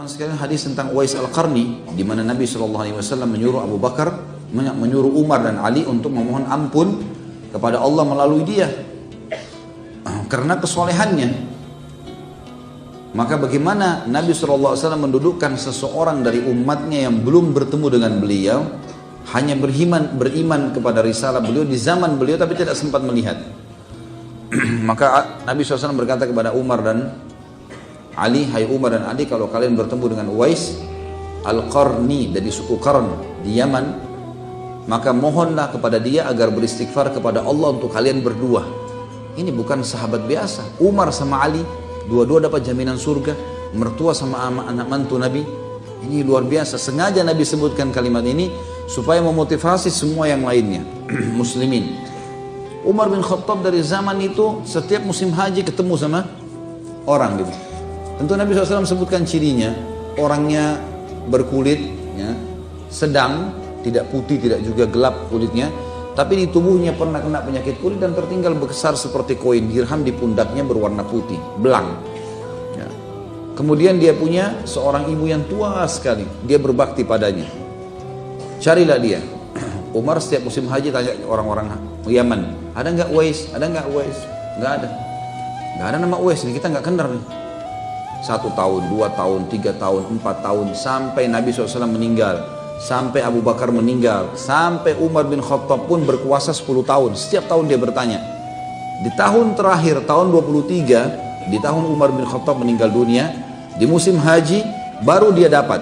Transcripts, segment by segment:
teman-teman sekalian hadis tentang Uwais Al-Qarni, di mana Nabi SAW menyuruh Abu Bakar, menyuruh Umar dan Ali untuk memohon ampun kepada Allah melalui dia karena kesolehannya. Maka bagaimana Nabi SAW mendudukkan seseorang dari umatnya yang belum bertemu dengan beliau, hanya beriman kepada risalah beliau di zaman beliau tapi tidak sempat melihat. Maka Nabi SAW berkata kepada Umar dan Ali, hai Umar dan Ali, kalau kalian bertemu dengan Uwais Al-Qarni dari suku Qarn di Yaman, maka mohonlah kepada dia agar beristighfar kepada Allah untuk kalian berdua. Ini bukan sahabat biasa. Umar sama Ali dua-dua dapat jaminan surga, mertua sama anak mantu Nabi. Ini luar biasa. Sengaja Nabi sebutkan kalimat ini supaya memotivasi semua yang lainnya, muslimin. Umar bin Khattab dari zaman itu setiap musim haji ketemu sama orang gitu. Tentu Nabi SAW sebutkan cirinya, orangnya berkulit ya, sedang, tidak putih, tidak juga gelap kulitnya, tapi di tubuhnya pernah kena penyakit kulit dan tertinggal besar seperti koin dirham, di pundaknya berwarna putih, belang. Ya. Kemudian dia punya seorang ibu yang tua sekali, dia berbakti padanya. Carilah dia. Umar setiap musim haji tanya orang-orang Yaman, ada nggak Uwais? Ada nggak Uwais? Nggak ada. Nggak ada nama Uwais nih, kita nggak kenal nih. 1 tahun, 2 tahun, 3 tahun, 4 tahun, sampai Nabi SAW meninggal, sampai Abu Bakar meninggal, sampai Umar bin Khattab pun berkuasa 10 tahun. Setiap tahun dia bertanya. Di tahun terakhir, tahun 23, di tahun Umar bin Khattab meninggal dunia, di musim haji, baru dia dapat.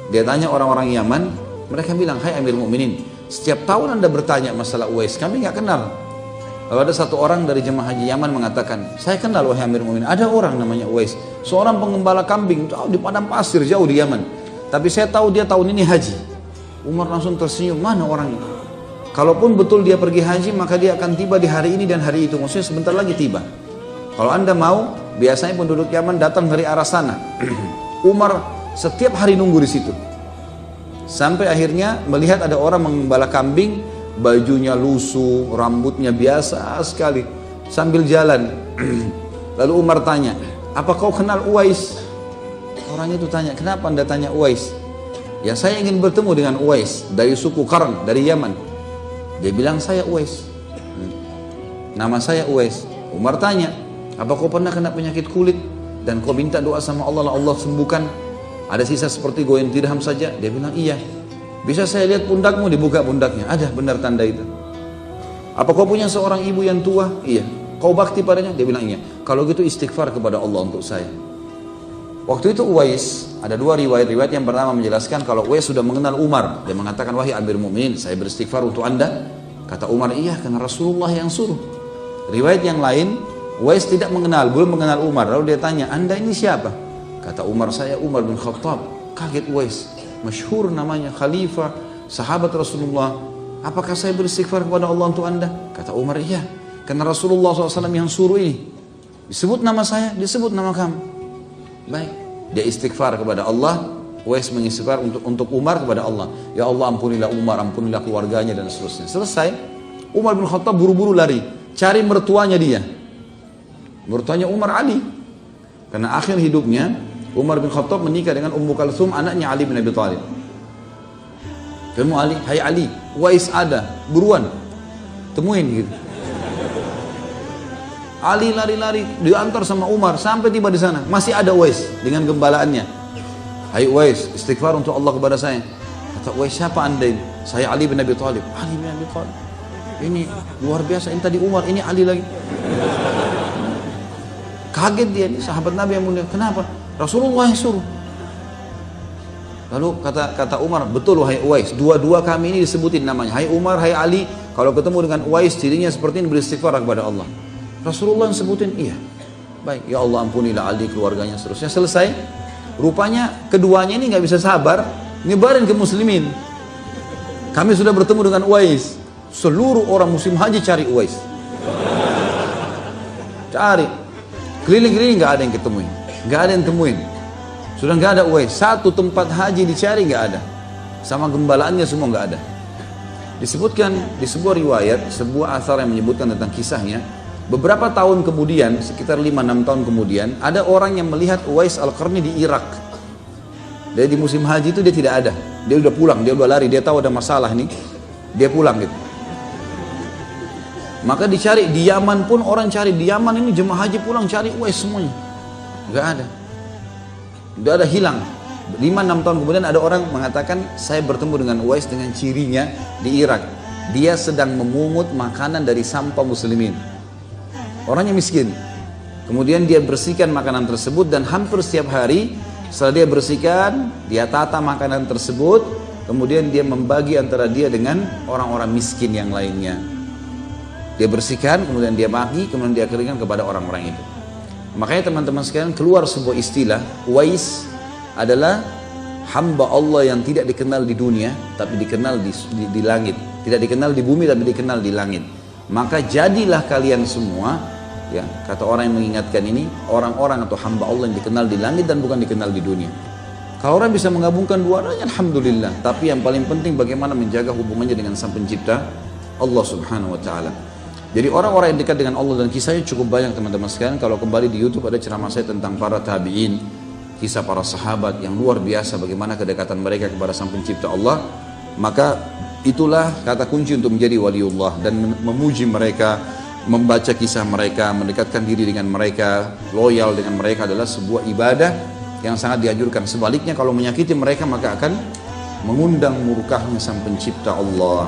Dia tanya orang-orang Yaman, mereka bilang, hai Amir Mu'minin, setiap tahun Anda bertanya masalah Uwais, kami nggak kenal. Lalu ada satu orang dari jemaah haji Yaman mengatakan, saya kenal wahai Amir Mu'minin, ada orang namanya Uwais, seorang pengembala kambing jauh di padang pasir, jauh di Yaman. Tapi saya tahu dia tahun ini haji. Umar langsung tersenyum, mana orang itu? Kalaupun betul dia pergi haji, maka dia akan tiba di hari ini dan hari itu. Maksudnya sebentar lagi tiba. Kalau Anda mau, biasanya penduduk Yaman datang dari arah sana. Umar setiap hari nunggu di situ. Sampai akhirnya melihat ada orang mengembala kambing, bajunya lusuh, rambutnya biasa sekali, sambil jalan. Lalu Umar tanya, apa kau kenal Uwais? Orang itu tanya, kenapa Anda tanya Uwais? Ya saya ingin bertemu dengan Uwais dari suku Qarn, dari Yaman. Dia bilang, saya Uwais, nama saya Uwais. Umar tanya, apa kau pernah kena penyakit kulit dan kau minta doa sama Allah, Allah sembuhkan, ada sisa seperti goyang dirham saja? Dia bilang, iya. Bisa saya lihat pundakmu? Dibuka pundaknya, ada benar tanda itu. Apa kau punya seorang ibu yang tua? Iya. Kau bakti padanya? Dia bilang, iya. Kalau gitu istighfar kepada Allah untuk saya. Waktu itu Uwais, ada 2 riwayat. Yang pertama menjelaskan kalau Uwais sudah mengenal Umar. Dia mengatakan, wahai Amir Mu'minin, saya beristighfar untuk Anda. Kata Umar, iya, karena Rasulullah yang suruh. Riwayat yang lain, Uwais tidak mengenal, belum mengenal Umar. Lalu dia tanya, Anda ini siapa? Kata Umar, saya Umar bin Khattab. Kaget Uwais, masyhur namanya, khalifah, sahabat Rasulullah. Apakah saya beristighfar kepada Allah untuk Anda? Kata Umar, iya, karena Rasulullah SAW yang suruh ini. Disebut nama saya, disebut nama kamu. Baik, dia istighfar kepada Allah. Uwais mengistighfar untuk Umar kepada Allah. Ya Allah, ampunilah Umar, ampunilah keluarganya dan seterusnya. Selesai, Umar bin Khattab buru-buru lari, cari mertuanya dia. Mertuanya Umar, Ali. Karena akhir hidupnya Umar bin Khattab menikah dengan Ummu Kalsum, anaknya Ali bin Abi Thalib. Kamu Ali, hai Ali, Uwais ada, buruan, temuin gitu. Ali lari-lari, diantar sama Umar sampai tiba di sana, masih ada Uwais dengan gembalaannya. Hai Uwais, istighfar untuk Allah kepada saya. Kata Uwais, siapa Anda ini? Saya Ali bin Abi Thalib. Ali bin Abi Thalib. Ini luar biasa, ini tadi Umar, ini Ali lagi. Kaget dia, ini sahabat Nabi yang mulia. Kenapa? Rasulullah yang suruh. Lalu kata Umar, betul wahai Uwais, dua-dua kami ini disebutin namanya. Hai Umar, hai Ali, kalau ketemu dengan Uwais cirinya seperti ini, beristighfar kepada Allah. Rasulullah yang sebutin, iya. Baik, ya Allah ampunilah Ali, keluarganya, seterusnya. Selesai. Rupanya keduanya ini nggak bisa sabar, nyebarin ke muslimin. Kami sudah bertemu dengan Uwais. Seluruh orang musim haji cari Uwais. Cari. Keliling-keliling nggak ada yang ketemuin. Nggak ada yang temuin. Sudah nggak ada Uwais. Satu tempat haji dicari nggak ada. Sama gembalaannya semua nggak ada. Disebutkan di sebuah riwayat, sebuah athar yang menyebutkan tentang kisahnya, Beberapa tahun kemudian, sekitar 5-6 tahun kemudian, ada orang yang melihat Uwais Al-Qarni di Irak. Jadi di musim haji itu dia tidak ada. Dia udah pulang, dia udah lari, dia tahu ada masalah nih. Dia pulang gitu. Maka dicari, di Yaman pun orang cari. Di Yaman ini jemaah haji pulang cari Uwais semuanya. Gak ada. Udah ada hilang. 5-6 tahun kemudian ada orang mengatakan, saya bertemu dengan Uwais dengan cirinya di Irak. Dia sedang memungut makanan dari sampah muslimin. Orangnya miskin. Kemudian dia bersihkan makanan tersebut dan hampir setiap hari setelah dia bersihkan, dia tata makanan tersebut, kemudian dia membagi antara dia dengan orang-orang miskin yang lainnya. Dia bersihkan, kemudian dia bagi, kemudian dia keringkan kepada orang-orang itu. Makanya teman-teman sekalian keluar sebuah istilah, Uwais adalah hamba Allah yang tidak dikenal di dunia, tapi dikenal di langit. Tidak dikenal di bumi, tapi dikenal di langit. Maka jadilah kalian semua, ya, kata orang yang mengingatkan ini, orang-orang atau hamba Allah yang dikenal di langit dan bukan dikenal di dunia. Kalau orang bisa menggabungkan dua-duanya, alhamdulillah. Tapi yang paling penting bagaimana menjaga hubungannya dengan Sang Pencipta, Allah Subhanahu wa taala. Jadi orang-orang yang dekat dengan Allah, dan kisahnya cukup banyak teman-teman sekalian. Kalau kembali di YouTube ada ceramah saya tentang para tabi'in, kisah para sahabat yang luar biasa bagaimana kedekatan mereka kepada Sang Pencipta Allah. Maka itulah kata kunci untuk menjadi waliullah, dan memuji mereka, membaca kisah mereka, mendekatkan diri dengan mereka, loyal dengan mereka adalah sebuah ibadah yang sangat dianjurkan. Sebaliknya kalau menyakiti mereka maka akan mengundang murkahnya Sang Pencipta Allah.